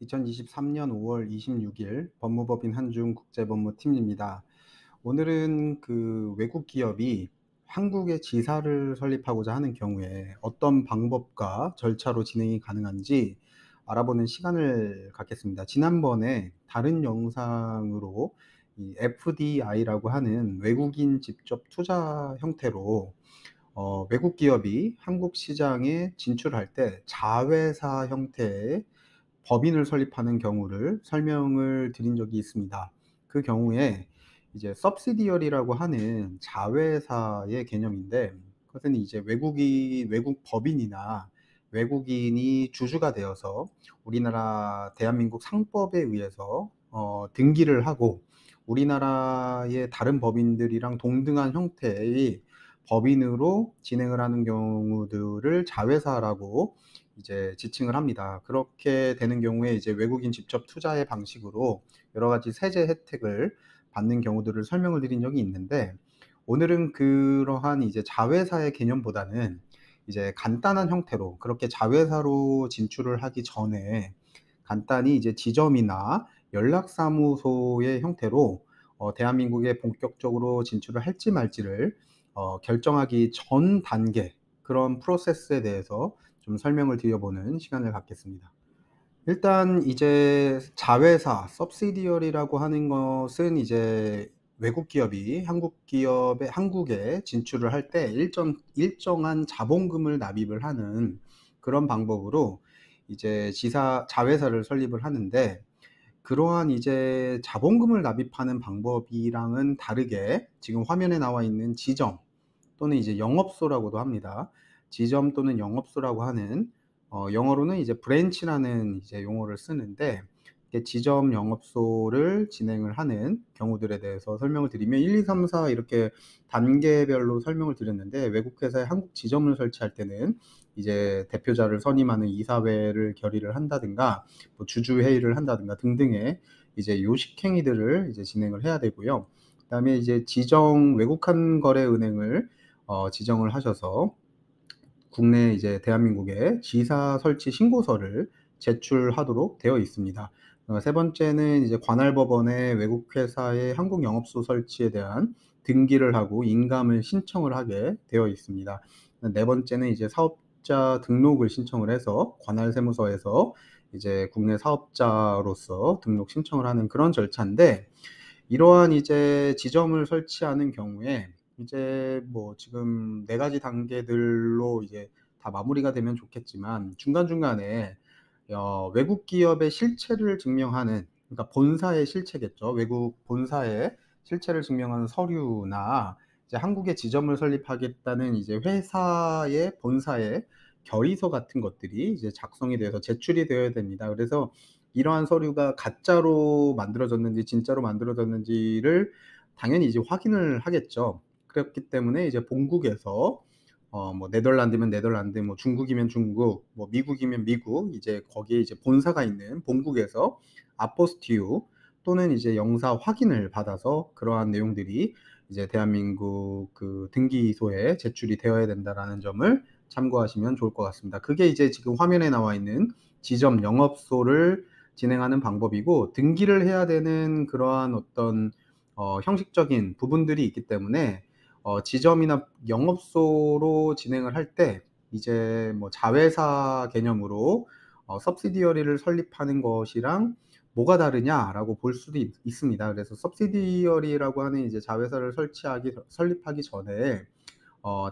2023년 5월 26일 법무법인 한중 국제법무팀입니다. 오늘은 외국 기업이 한국에 지사를 설립하고자 하는 경우에 어떤 방법과 절차로 진행이 가능한지 알아보는 시간을 갖겠습니다. 지난번에 다른 영상으로 이 FDI라고 하는 외국인 직접 투자 형태로 외국 기업이 한국 시장에 진출할 때 자회사 형태의 법인을 설립하는 경우를 설명을 드린 적이 있습니다. 그 경우에 이제 subsidiary라고 하는 자회사의 개념인데, 그것은 이제 외국 법인이나 외국인이 주주가 되어서 우리나라 대한민국 상법에 의해서 등기를 하고 우리나라의 다른 법인들이랑 동등한 형태의 법인으로 진행을 하는 경우들을 자회사라고 이제 지칭을 합니다. 그렇게 되는 경우에 이제 외국인 직접 투자의 방식으로 여러 가지 세제 혜택을 받는 경우들을 설명을 드린 적이 있는데, 오늘은 그러한 이제 자회사의 개념보다는 이제 간단한 형태로 그렇게 자회사로 진출을 하기 전에 간단히 이제 지점이나 연락사무소의 형태로 대한민국에 본격적으로 진출을 할지 말지를 결정하기 전 단계, 그런 프로세스에 대해서 좀 설명을 드려보는 시간을 갖겠습니다. 일단 이제 자회사, subsidiary라고 하는 것은 이제 외국 기업이 한국에 진출을 할 때 일정한 자본금을 납입을 하는 그런 방법으로 이제 자회사를 설립을 하는데, 그러한 이제 자본금을 납입하는 방법이랑은 다르게 지금 화면에 나와 있는 지점 또는 이제 영업소라고도 합니다. 지점 또는 영업소라고 하는 영어로는 이제 브랜치라는 이제 용어를 쓰는데, 이게 지점 영업소를 진행을 하는 경우들에 대해서 설명을 드리면 1, 2, 3, 4 이렇게 단계별로 설명을 드렸는데, 외국 회사에 한국 지점을 설치할 때는 이제 대표자를 선임하는 이사회를 결의를 한다든가 뭐 주주 회의를 한다든가 등등의 이제 요식 행위들을 이제 진행을 해야 되고요. 그다음에 이제 외국한 거래은행을 지정을 하셔서 국내 이제 대한민국에 지사 설치 신고서를 제출하도록 되어 있습니다. 세 번째는 이제 관할법원에 외국 회사의 한국 영업소 설치에 대한 등기를 하고 인감을 신청을 하게 되어 있습니다. 네 번째는 이제 사업자 등록을 신청을 해서 관할세무서에서 이제 국내 사업자로서 등록 신청을 하는 그런 절차인데, 이러한 이제 지점을 설치하는 경우에 이제 뭐 지금 4가지 단계들로 이제 다 마무리가 되면 좋겠지만, 중간중간에 외국 기업의 실체를 증명하는, 그러니까 본사의 실체겠죠. 외국 본사의 실체를 증명하는 서류나 이제 한국에 지점을 설립하겠다는 이제 회사의 본사의 결의서 같은 것들이 이제 작성이 되어서 제출이 되어야 됩니다. 그래서 이러한 서류가 가짜로 만들어졌는지 진짜로 만들어졌는지를 당연히 이제 확인을 하겠죠. 그렇기 때문에 이제 본국에서 뭐 네덜란드면 네덜란드, 뭐 중국이면 중국, 뭐 미국이면 미국, 이제 거기에 이제 본사가 있는 본국에서 아포스티유 또는 이제 영사 확인을 받아서 그러한 내용들이 이제 대한민국 그 등기소에 제출이 되어야 된다라는 점을 참고하시면 좋을 것 같습니다. 그게 이제 지금 화면에 나와 있는 지점 영업소를 진행하는 방법이고, 등기를 해야 되는 그러한 어떤 형식적인 부분들이 있기 때문에 지점이나 영업소로 진행을 할 때 이제 뭐 자회사 개념으로 subsidiary를 설립하는 것이랑 뭐가 다르냐라고 볼 수도 있습니다. 그래서 subsidiary라고 하는 이제 자회사를 설립하기 전에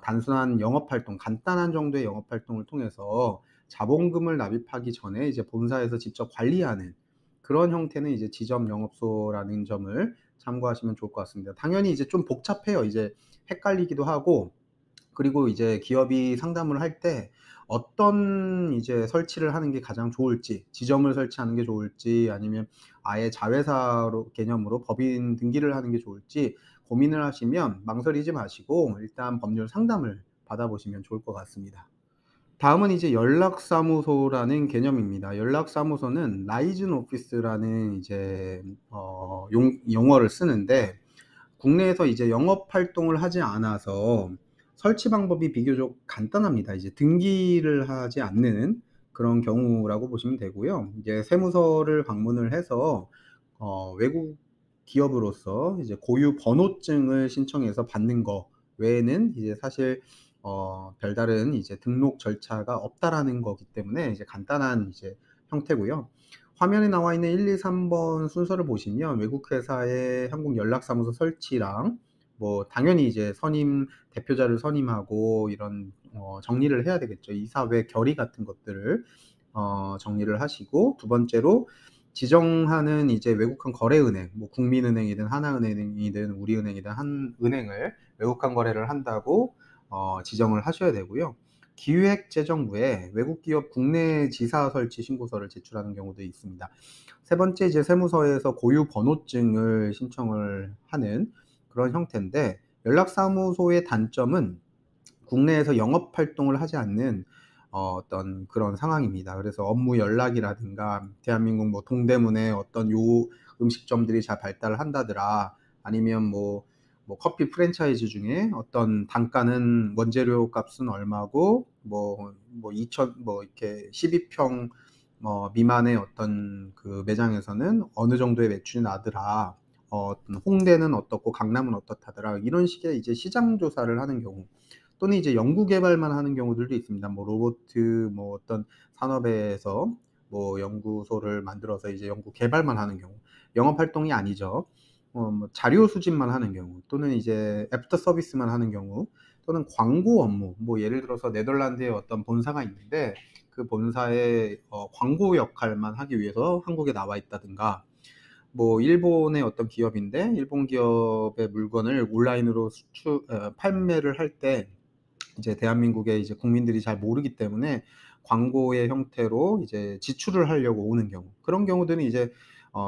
단순한 영업활동, 간단한 정도의 영업활동을 통해서 자본금을 납입하기 전에 이제 본사에서 직접 관리하는 그런 형태는 이제 지점 영업소라는 점을 참고하시면 좋을 것 같습니다. 당연히 이제 좀 복잡해요. 이제 헷갈리기도 하고, 그리고 이제 기업이 상담을 할 때 어떤 이제 설치를 하는 게 가장 좋을지, 지점을 설치하는 게 좋을지 아니면 아예 자회사로 개념으로 법인 등기를 하는 게 좋을지 고민을 하시면 망설이지 마시고 일단 법률 상담을 받아보시면 좋을 것 같습니다. 다음은 이제 연락사무소라는 개념입니다. 연락사무소는 라이즌 오피스라는 이제 용어를 쓰는데, 국내에서 이제 영업 활동을 하지 않아서 설치 방법이 비교적 간단합니다. 이제 등기를 하지 않는 그런 경우라고 보시면 되고요. 이제 세무서를 방문을 해서 외국 기업으로서 이제 고유 번호증을 신청해서 받는 거 외에는 이제 사실 별다른 이제 등록 절차가 없다라는 거기 때문에 이제 간단한 이제 형태고요. 화면에 나와 있는 1, 2, 3번 순서를 보시면 외국 회사의 한국 연락사무소 설치랑 뭐 당연히 이제 대표자를 선임하고 이런 정리를 해야 되겠죠. 이사회 결의 같은 것들을 정리를 하시고, 두 번째로 지정하는 이제 외국한 거래은행, 뭐 국민은행이든 하나은행이든 우리은행이든 한은행을 외국한 거래를 한다고 지정을 하셔야 되고요. 기획재정부에 외국 기업 국내 지사 설치 신고서를 제출하는 경우도 있습니다. 세 번째, 이제 세무서에서 고유 번호증을 신청을 하는 그런 형태인데, 연락사무소의 단점은 국내에서 영업 활동을 하지 않는 어떤 그런 상황입니다. 그래서 업무 연락이라든가 대한민국 뭐 동대문에 어떤 음식점들이 잘 발달을 한다더라, 아니면 뭐 커피 프랜차이즈 중에 어떤 단가는 원재료 값은 얼마고 뭐 2천 뭐 이렇게 12평 미만의 어떤 그 매장에서는 어느 정도의 매출이 나더라, 홍대는 어떻고 강남은 어떻다더라, 이런 식의 이제 시장 조사를 하는 경우, 또는 이제 연구 개발만 하는 경우들도 있습니다. 뭐 로보트 뭐 어떤 산업에서 뭐 연구소를 만들어서 이제 연구 개발만 하는 경우, 영업 활동이 아니죠. 뭐 자료 수집만 하는 경우, 또는 이제 애프터 서비스만 하는 경우, 또는 광고 업무, 뭐 예를 들어서 네덜란드에 어떤 본사가 있는데 그 본사의 광고 역할만 하기 위해서 한국에 나와 있다든가, 뭐 일본의 어떤 기업인데 일본 기업의 물건을 온라인으로 판매를 할 때 이제 대한민국의 이제 국민들이 잘 모르기 때문에 광고의 형태로 이제 지출을 하려고 오는 경우, 그런 경우들은 이제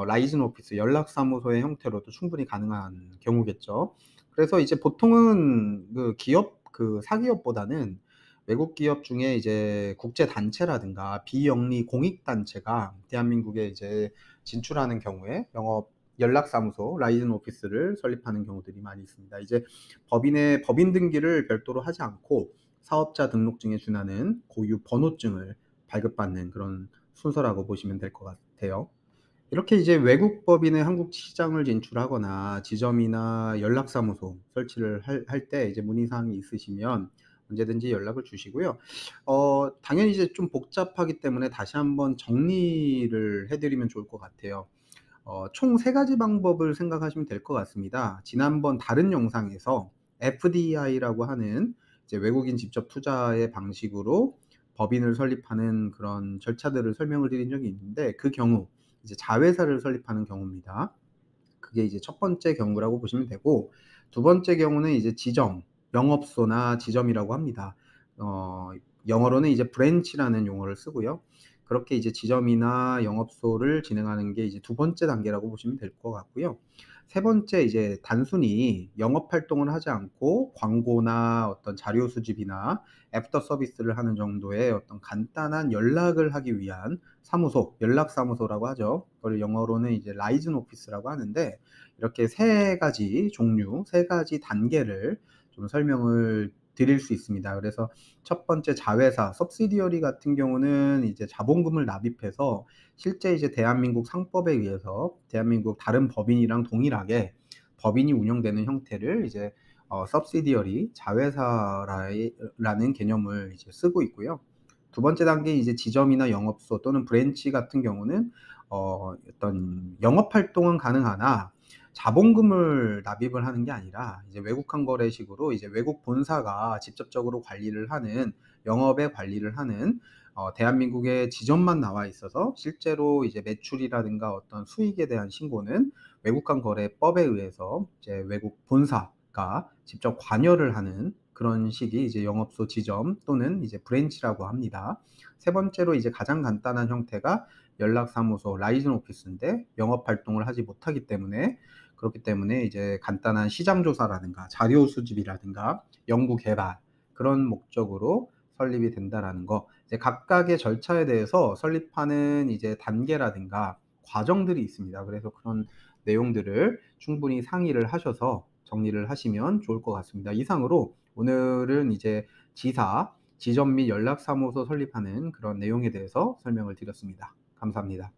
라이즌 오피스 연락사무소의 형태로도 충분히 가능한 경우겠죠. 그래서 이제 보통은 그 사기업보다는 외국 기업 중에 이제 국제 단체라든가 비영리 공익 단체가 대한민국에 이제 진출하는 경우에 연락사무소 라이즌 오피스를 설립하는 경우들이 많이 있습니다. 이제 법인 등기를 별도로 하지 않고 사업자 등록증에 준하는 고유 번호증을 발급받는 그런 순서라고 보시면 될 것 같아요. 이렇게 이제 외국 법인의 한국 시장을 진출하거나 지점이나 연락사무소 설치를 할 때 이제 문의사항이 있으시면 언제든지 연락을 주시고요. 당연히 이제 좀 복잡하기 때문에 다시 한번 정리를 해드리면 좋을 것 같아요. 총 세 가지 방법을 생각하시면 될 것 같습니다. 지난번 다른 영상에서 FDI라고 하는 이제 외국인 직접 투자의 방식으로 법인을 설립하는 그런 절차들을 설명을 드린 적이 있는데, 그 경우 이제 자회사를 설립하는 경우입니다. 그게 이제 첫 번째 경우라고 보시면 되고, 두 번째 경우는 이제 영업소나 지점이라고 합니다. 영어로는 이제 브랜치라는 용어를 쓰고요. 그렇게 이제 지점이나 영업소를 진행하는 게 이제 두 번째 단계라고 보시면 될 것 같고요. 세 번째, 이제 단순히 영업 활동을 하지 않고 광고나 어떤 자료 수집이나 애프터 서비스를 하는 정도의 어떤 간단한 연락을 하기 위한 연락사무소라고 하죠. 그걸 영어로는 이제 라이즌 오피스라고 하는데, 이렇게 세 가지 종류, 세 가지 단계를 좀 설명을 드릴 수 있습니다. 그래서 첫 번째 자회사, subsidiary 같은 경우는 이제 자본금을 납입해서 실제 이제 대한민국 상법에 의해서 대한민국 다른 법인이랑 동일하게 법인이 운영되는 형태를 이제 subsidiary 자회사라는 개념을 이제 쓰고 있고요. 두 번째 단계, 이제 지점이나 영업소 또는 브랜치 같은 경우는 어떤 영업 활동은 가능하나 자본금을 납입을 하는 게 아니라 이제 외국한 거래식으로 이제 외국 본사가 직접적으로 관리를 하는, 영업의 관리를 하는, 대한민국의 지점만 나와 있어서 실제로 이제 매출이라든가 어떤 수익에 대한 신고는 외국한 거래법에 의해서 이제 외국 본사가 직접 관여를 하는 그런 식이 이제 영업소 지점 또는 이제 브랜치라고 합니다. 세 번째로 이제 가장 간단한 형태가 연락사무소 라이즌 오피스인데, 영업 활동을 하지 못하기 때문에, 그렇기 때문에 이제 간단한 시장 조사라든가 자료 수집이라든가 연구 개발, 그런 목적으로 설립이 된다라는 거. 이제 각각의 절차에 대해서 설립하는 이제 단계라든가 과정들이 있습니다. 그래서 그런 내용들을 충분히 상의를 하셔서 정리를 하시면 좋을 것 같습니다. 이상으로 오늘은 이제 지점 및 연락사무소 설립하는 그런 내용에 대해서 설명을 드렸습니다. 감사합니다.